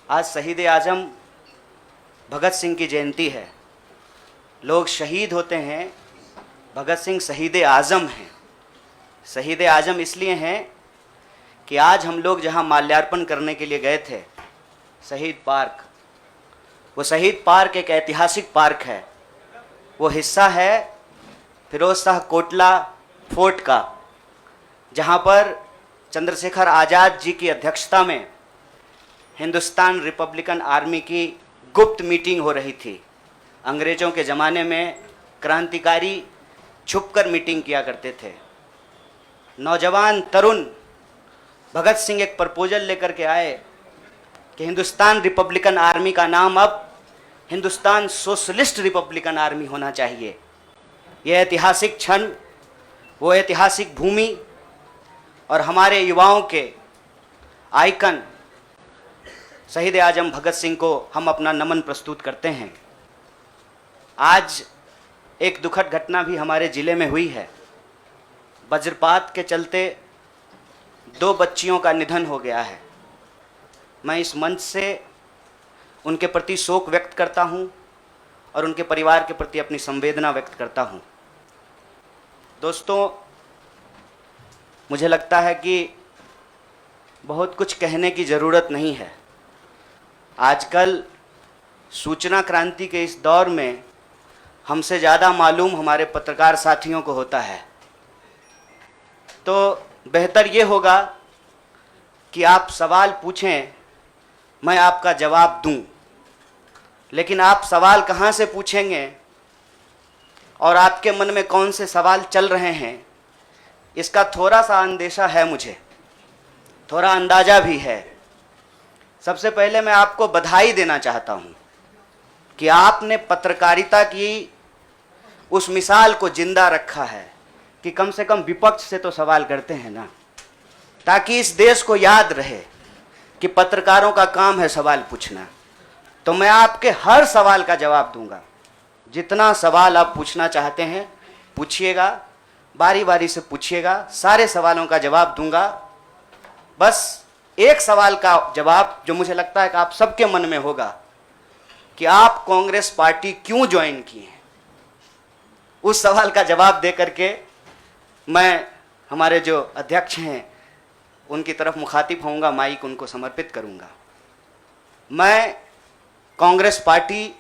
आज शहीद आजम भगत सिंह की जयंती है। लोग शहीद होते हैं, भगत सिंह शहीद आजम हैं। शहीद आजम इसलिए हैं कि आज हम लोग जहां माल्यार्पण करने के लिए गए थे, शहीद पार्क, वो शहीद पार्क एक ऐतिहासिक पार्क है। वो हिस्सा है फिरोज शाह कोटला फोर्ट का, जहां पर चंद्रशेखर आज़ाद जी की अध्यक्षता में हिंदुस्तान रिपब्लिकन आर्मी की गुप्त मीटिंग हो रही थी। अंग्रेज़ों के ज़माने में क्रांतिकारी छुपकर मीटिंग किया करते थे। नौजवान तरुण भगत सिंह एक प्रपोजल लेकर के आए कि हिंदुस्तान रिपब्लिकन आर्मी का नाम अब हिंदुस्तान सोशलिस्ट रिपब्लिकन आर्मी होना चाहिए। यह ऐतिहासिक क्षण, वो ऐतिहासिक भूमि और हमारे युवाओं के आइकन शहीद आजम भगत सिंह को हम अपना नमन प्रस्तुत करते हैं। आज एक दुखद घटना भी हमारे ज़िले में हुई है। वज्रपात के चलते 2 बच्चियों का निधन हो गया है। मैं इस मंच से उनके प्रति शोक व्यक्त करता हूं और उनके परिवार के प्रति अपनी संवेदना व्यक्त करता हूं। दोस्तों, मुझे लगता है कि बहुत कुछ कहने की ज़रूरत नहीं है। आजकल सूचना क्रांति के इस दौर में हमसे ज़्यादा मालूम हमारे पत्रकार साथियों को होता है। तो बेहतर ये होगा कि आप सवाल पूछें, मैं आपका जवाब दूं। लेकिन आप सवाल कहाँ से पूछेंगे और आपके मन में कौन से सवाल चल रहे हैं, इसका थोड़ा सा अंदेशा है, मुझे थोड़ा अंदाज़ा भी है। सबसे पहले मैं आपको बधाई देना चाहता हूं कि आपने पत्रकारिता की उस मिसाल को जिंदा रखा है कि कम से कम विपक्ष से तो सवाल करते हैं ना, ताकि इस देश को याद रहे कि पत्रकारों का काम है सवाल पूछना। तो मैं आपके हर सवाल का जवाब दूंगा। जितना सवाल आप पूछना चाहते हैं पूछिएगा, बारी बारी से पूछिएगा, सारे सवालों का जवाब दूंगा। बस एक सवाल का जवाब जो मुझे लगता है कि आप सबके मन में होगा कि आप कांग्रेस पार्टी क्यों ज्वाइन किए हैं, उस सवाल का जवाब दे करके मैं हमारे जो अध्यक्ष हैं उनकी तरफ मुखातिब होऊंगा, माइक उनको समर्पित करूंगा। मैं कांग्रेस पार्टी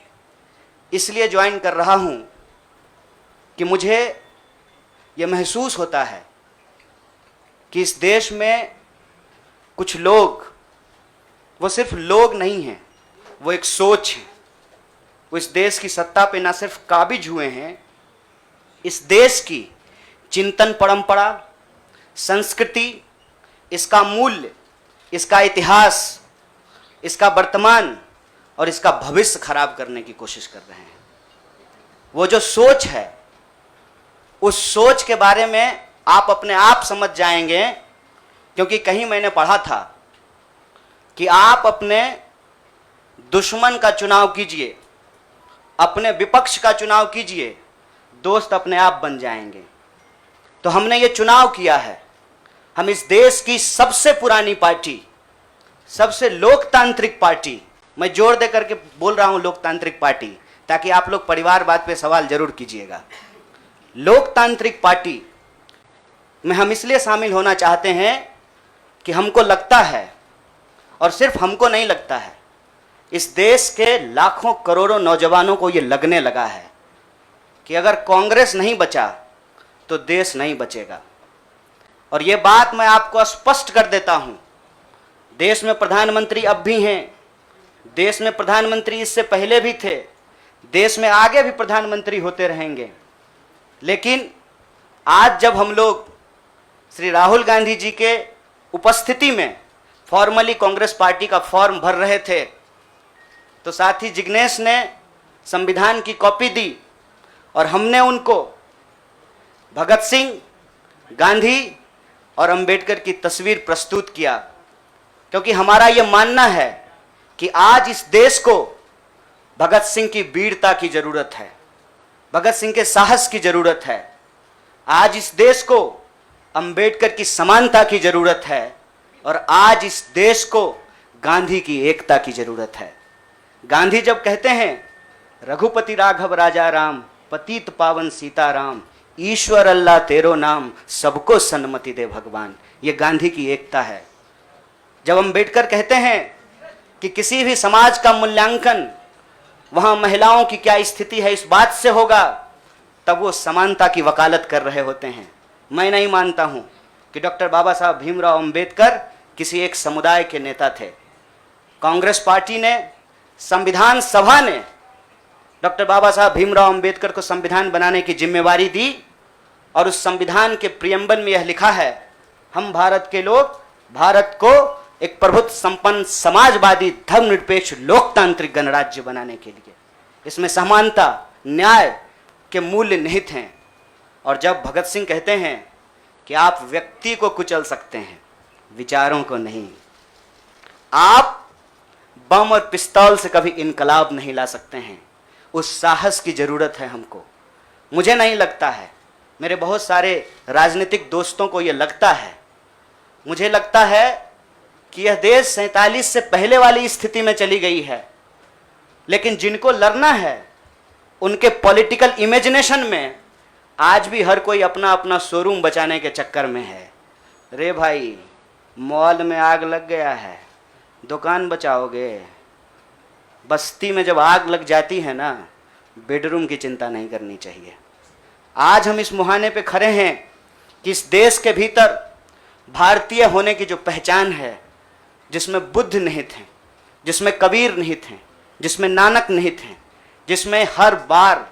इसलिए ज्वाइन कर रहा हूं कि मुझे ये महसूस होता है कि इस देश में कुछ लोग, वो सिर्फ लोग नहीं हैं, वो एक सोच है। वो इस देश की सत्ता पे ना सिर्फ काबिज हुए हैं, इस देश की चिंतन परंपरा, संस्कृति, इसका मूल्य, इसका इतिहास, इसका वर्तमान और इसका भविष्य खराब करने की कोशिश कर रहे हैं। वो जो सोच है, उस सोच के बारे में आप अपने आप समझ जाएंगे, क्योंकि कहीं मैंने पढ़ा था कि आप अपने दुश्मन का चुनाव कीजिए, अपने विपक्ष का चुनाव कीजिए, दोस्त अपने आप बन जाएंगे। तो हमने ये चुनाव किया है। हम इस देश की सबसे पुरानी पार्टी, सबसे लोकतांत्रिक पार्टी, मैं जोर दे करके बोल रहा हूं लोकतांत्रिक पार्टी, ताकि आप लोग परिवारवाद पे सवाल जरूर कीजिएगा। लोकतांत्रिक पार्टी में हम इसलिए शामिल होना चाहते हैं कि हमको लगता है, और सिर्फ हमको नहीं लगता है, इस देश के लाखों करोड़ों नौजवानों को ये लगने लगा है कि अगर कांग्रेस नहीं बचा तो देश नहीं बचेगा। और ये बात मैं आपको स्पष्ट कर देता हूं, देश में प्रधानमंत्री अब भी हैं, देश में प्रधानमंत्री इससे पहले भी थे, देश में आगे भी प्रधानमंत्री होते रहेंगे। लेकिन आज जब हम लोग श्री राहुल गांधी जी के उपस्थिति में फॉर्मली कांग्रेस पार्टी का फॉर्म भर रहे थे, तो साथी जिग्नेश ने संविधान की कॉपी दी और हमने उनको भगत सिंह, गांधी और अंबेडकर की तस्वीर प्रस्तुत किया, क्योंकि हमारा यह मानना है कि आज इस देश को भगत सिंह की वीरता की जरूरत है, भगत सिंह के साहस की जरूरत है। आज इस देश को अंबेडकर की समानता की जरूरत है और आज इस देश को गांधी की एकता की जरूरत है। गांधी जब कहते हैं रघुपति राघव राजा राम, पतित पावन सीताराम, ईश्वर अल्लाह तेरो नाम, सबको सन्मति दे भगवान, ये गांधी की एकता है। जब अम्बेडकर कहते हैं कि किसी भी समाज का मूल्यांकन वहां महिलाओं की क्या स्थिति है इस बात से होगा, तब वो समानता की वकालत कर रहे होते हैं। मैं नहीं मानता हूं कि डॉक्टर बाबा साहब भीमराव अंबेडकर किसी एक समुदाय के नेता थे। कांग्रेस पार्टी ने, संविधान सभा ने डॉक्टर बाबा साहब भीमराव अंबेडकर को संविधान बनाने की जिम्मेवारी दी और उस संविधान के प्रियम्बल में यह लिखा है, हम भारत के लोग भारत को एक प्रभुत्व संपन्न समाजवादी धर्मनिरपेक्ष लोकतांत्रिक गणराज्य बनाने के लिए, इसमें समानता न्याय के मूल्य निहित हैं। और जब भगत सिंह कहते हैं कि आप व्यक्ति को कुचल सकते हैं, विचारों को नहीं, आप बम और पिस्तौल से कभी इनकलाब नहीं ला सकते हैं, उस साहस की जरूरत है हमको। मुझे नहीं लगता है, मेरे बहुत सारे राजनीतिक दोस्तों को यह लगता है, मुझे लगता है कि यह देश 47 से पहले वाली स्थिति में चली गई है। लेकिन जिनको लड़ना है उनके पॉलिटिकल इमेजिनेशन में आज भी हर कोई अपना अपना शोरूम बचाने के चक्कर में है। रे भाई, मॉल में आग लग गया है, दुकान बचाओगे? बस्ती में जब आग लग जाती है ना, बेडरूम की चिंता नहीं करनी चाहिए। आज हम इस मुहाने पे खड़े हैं कि इस देश के भीतर भारतीय होने की जो पहचान है, जिसमें बुद्ध निहित हैं, जिसमें कबीर निहित हैं, जिसमें नानक निहित हैं, जिसमें हर बार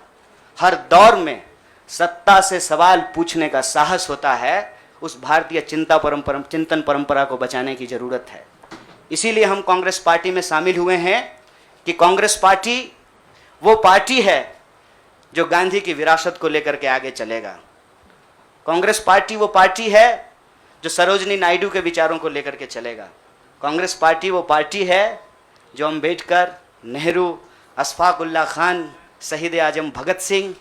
हर दौर में सत्ता से सवाल पूछने का साहस होता है, उस भारतीय चिंतन परंपरा को बचाने की जरूरत है। इसीलिए हम कांग्रेस पार्टी में शामिल हुए हैं कि कांग्रेस पार्टी वो पार्टी है जो गांधी की विरासत को लेकर के आगे चलेगा। कांग्रेस पार्टी वो पार्टी है जो सरोजनी नायडू के विचारों को लेकर के चलेगा। कांग्रेस पार्टी वो पार्टी है जो अम्बेडकर, नेहरू, अशफाक उल्लाह खान, शहीद आजम भगत सिंह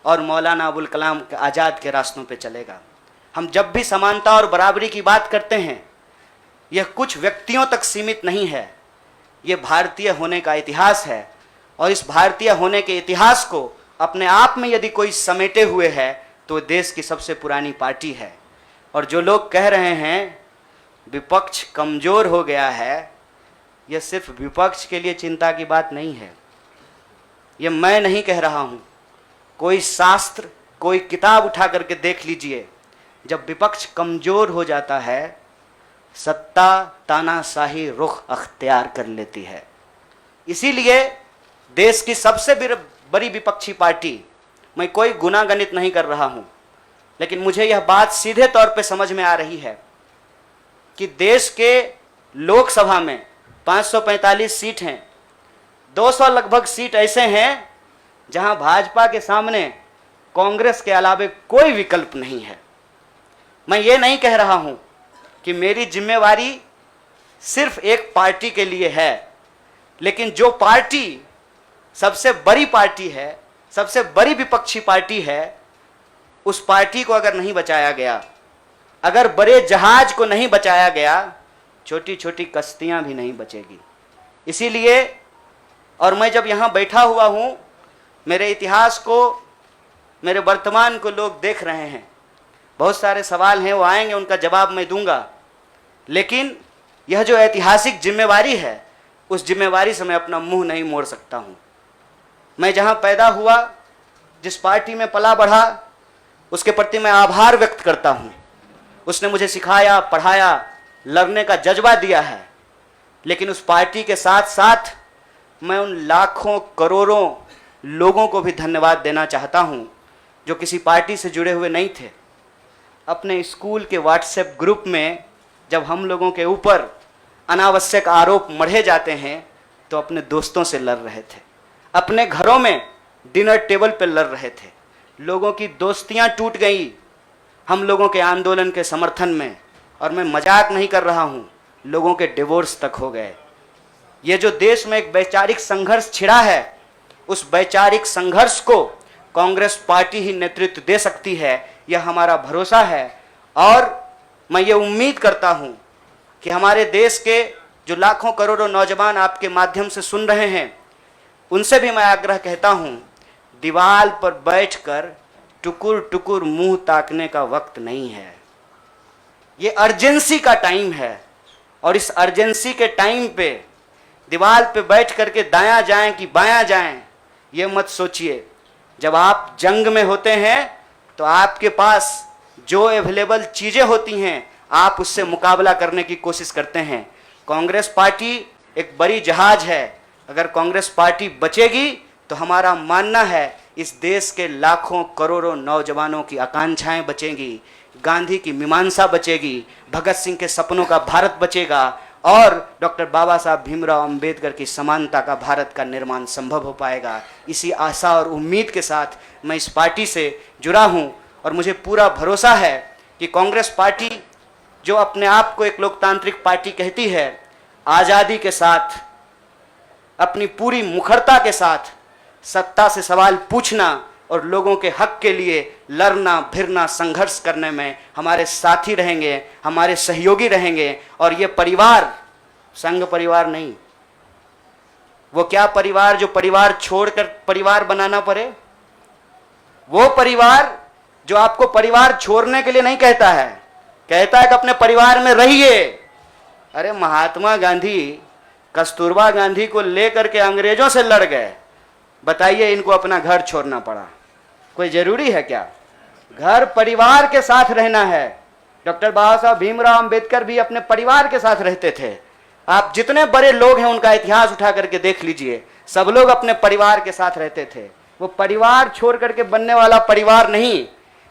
और मौलाना अबुल कलाम आज़ाद के रास्तों पे चलेगा। हम जब भी समानता और बराबरी की बात करते हैं, यह कुछ व्यक्तियों तक सीमित नहीं है, यह भारतीय होने का इतिहास है। और इस भारतीय होने के इतिहास को अपने आप में यदि कोई समेटे हुए है तो देश की सबसे पुरानी पार्टी है। और जो लोग कह रहे हैं विपक्ष कमज़ोर हो गया है, यह सिर्फ विपक्ष के लिए चिंता की बात नहीं है। यह मैं नहीं कह रहा हूँ, कोई शास्त्र, कोई किताब उठा करके देख लीजिए। जब विपक्ष कमज़ोर हो जाता है, सत्ता तानाशाही रुख अख्तियार कर लेती है। इसीलिए देश की सबसे बड़ी विपक्षी पार्टी, मैं कोई गुनागणित नहीं कर रहा हूँ, लेकिन मुझे यह बात सीधे तौर पे समझ में आ रही है कि देश के लोकसभा में 545 सीट हैं, 200 लगभग सीट ऐसे हैं जहां भाजपा के सामने कांग्रेस के अलावे कोई विकल्प नहीं है। मैं ये नहीं कह रहा हूं कि मेरी जिम्मेवारी सिर्फ एक पार्टी के लिए है, लेकिन जो पार्टी सबसे बड़ी पार्टी है, सबसे बड़ी विपक्षी पार्टी है, उस पार्टी को अगर नहीं बचाया गया, अगर बड़े जहाज को नहीं बचाया गया, छोटी छोटी कश्तियां भी नहीं बचेगी। इसीलिए, और मैं जब यहाँ बैठा हुआ हूँ, मेरे इतिहास को, मेरे वर्तमान को लोग देख रहे हैं। बहुत सारे सवाल हैं, वो आएंगे, उनका जवाब मैं दूंगा। लेकिन यह जो ऐतिहासिक जिम्मेवारी है, उस जिम्मेवारी से मैं अपना मुंह नहीं मोड़ सकता हूँ। मैं जहाँ पैदा हुआ, जिस पार्टी में पला बढ़ा, उसके प्रति मैं आभार व्यक्त करता हूँ। उसने मुझे सिखाया, पढ़ाया, लड़ने का जज्बा दिया है। लेकिन उस पार्टी के साथ साथ मैं उन लाखों करोड़ों लोगों को भी धन्यवाद देना चाहता हूं जो किसी पार्टी से जुड़े हुए नहीं थे। अपने स्कूल के व्हाट्सएप ग्रुप में जब हम लोगों के ऊपर अनावश्यक आरोप मढ़े जाते हैं तो अपने दोस्तों से लड़ रहे थे, अपने घरों में डिनर टेबल पर लड़ रहे थे। लोगों की दोस्तियां टूट गई हम लोगों के आंदोलन के समर्थन में, और मैं मजाक नहीं कर रहा हूं, लोगों के डिवोर्स तक हो गए। ये जो देश में एक वैचारिक संघर्ष छिड़ा है, उस वैचारिक संघर्ष को कांग्रेस पार्टी ही नेतृत्व दे सकती है, यह हमारा भरोसा है। और मैं ये उम्मीद करता हूं कि हमारे देश के जो लाखों करोड़ों नौजवान आपके माध्यम से सुन रहे हैं, उनसे भी मैं आग्रह कहता हूं, दीवार पर बैठकर टुकुर टुकुर मुंह ताकने का वक्त नहीं है। ये अर्जेंसी का टाइम है और इस अर्जेंसी के टाइम पे दीवार पे बैठ करके दायां जाएं कि बायां जाएं, ये मत सोचिए। जब आप जंग में होते हैं तो आपके पास जो अवेलेबल चीजें होती हैं, आप उससे मुकाबला करने की कोशिश करते हैं। कांग्रेस पार्टी एक बड़ी जहाज है, अगर कांग्रेस पार्टी बचेगी तो हमारा मानना है इस देश के लाखों करोड़ों नौजवानों की आकांक्षाएं बचेंगी, गांधी की मीमांसा बचेगी, भगत सिंह के सपनों का भारत बचेगा और डॉक्टर बाबा साहब भीमराव अंबेडकर की समानता का भारत का निर्माण संभव हो पाएगा। इसी आशा और उम्मीद के साथ मैं इस पार्टी से जुड़ा हूं और मुझे पूरा भरोसा है कि कांग्रेस पार्टी जो अपने आप को एक लोकतांत्रिक पार्टी कहती है, आज़ादी के साथ, अपनी पूरी मुखरता के साथ सत्ता से सवाल पूछना और लोगों के हक के लिए लड़ना भिड़ना संघर्ष करने में हमारे साथी रहेंगे, हमारे सहयोगी रहेंगे। और ये परिवार संघ परिवार नहीं, वो क्या परिवार जो परिवार छोड़कर परिवार बनाना पड़े, वो परिवार जो आपको परिवार छोड़ने के लिए नहीं कहता है, कहता है कि अपने परिवार में रहिए। अरे महात्मा गांधी कस्तूरबा गांधी को लेकर के अंग्रेजों से लड़ गए, बताइए इनको अपना घर छोड़ना पड़ा। कोई जरूरी है क्या? घर परिवार के साथ रहना है। डॉक्टर बाबा साहब भीमराव अंबेडकर भी अपने परिवार के साथ रहते थे। आप जितने बड़े लोग हैं उनका इतिहास उठा करके देख लीजिए, सब लोग अपने परिवार के साथ रहते थे। वो परिवार छोड़ करके बनने वाला परिवार नहीं।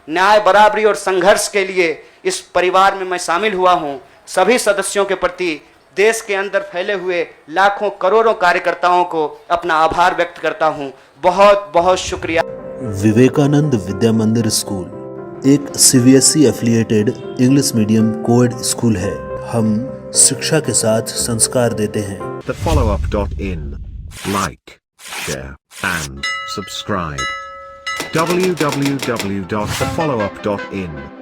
न्याय बराबरी और संघर्ष के लिए इस परिवार में मैं शामिल हुआ हूं। सभी सदस्यों के प्रति देश के अंदर फैले हुए लाखों करोड़ों कार्यकर्ताओं को अपना आभार व्यक्त करता हूं। बहुत बहुत शुक्रिया। विवेकानंद विद्या मंदिर स्कूल एक CBSE affiliated English medium coed school है। हम शिक्षा के साथ संस्कार देते हैं। TheFollowUp.in. Like, share and subscribe. www.thefollowup.in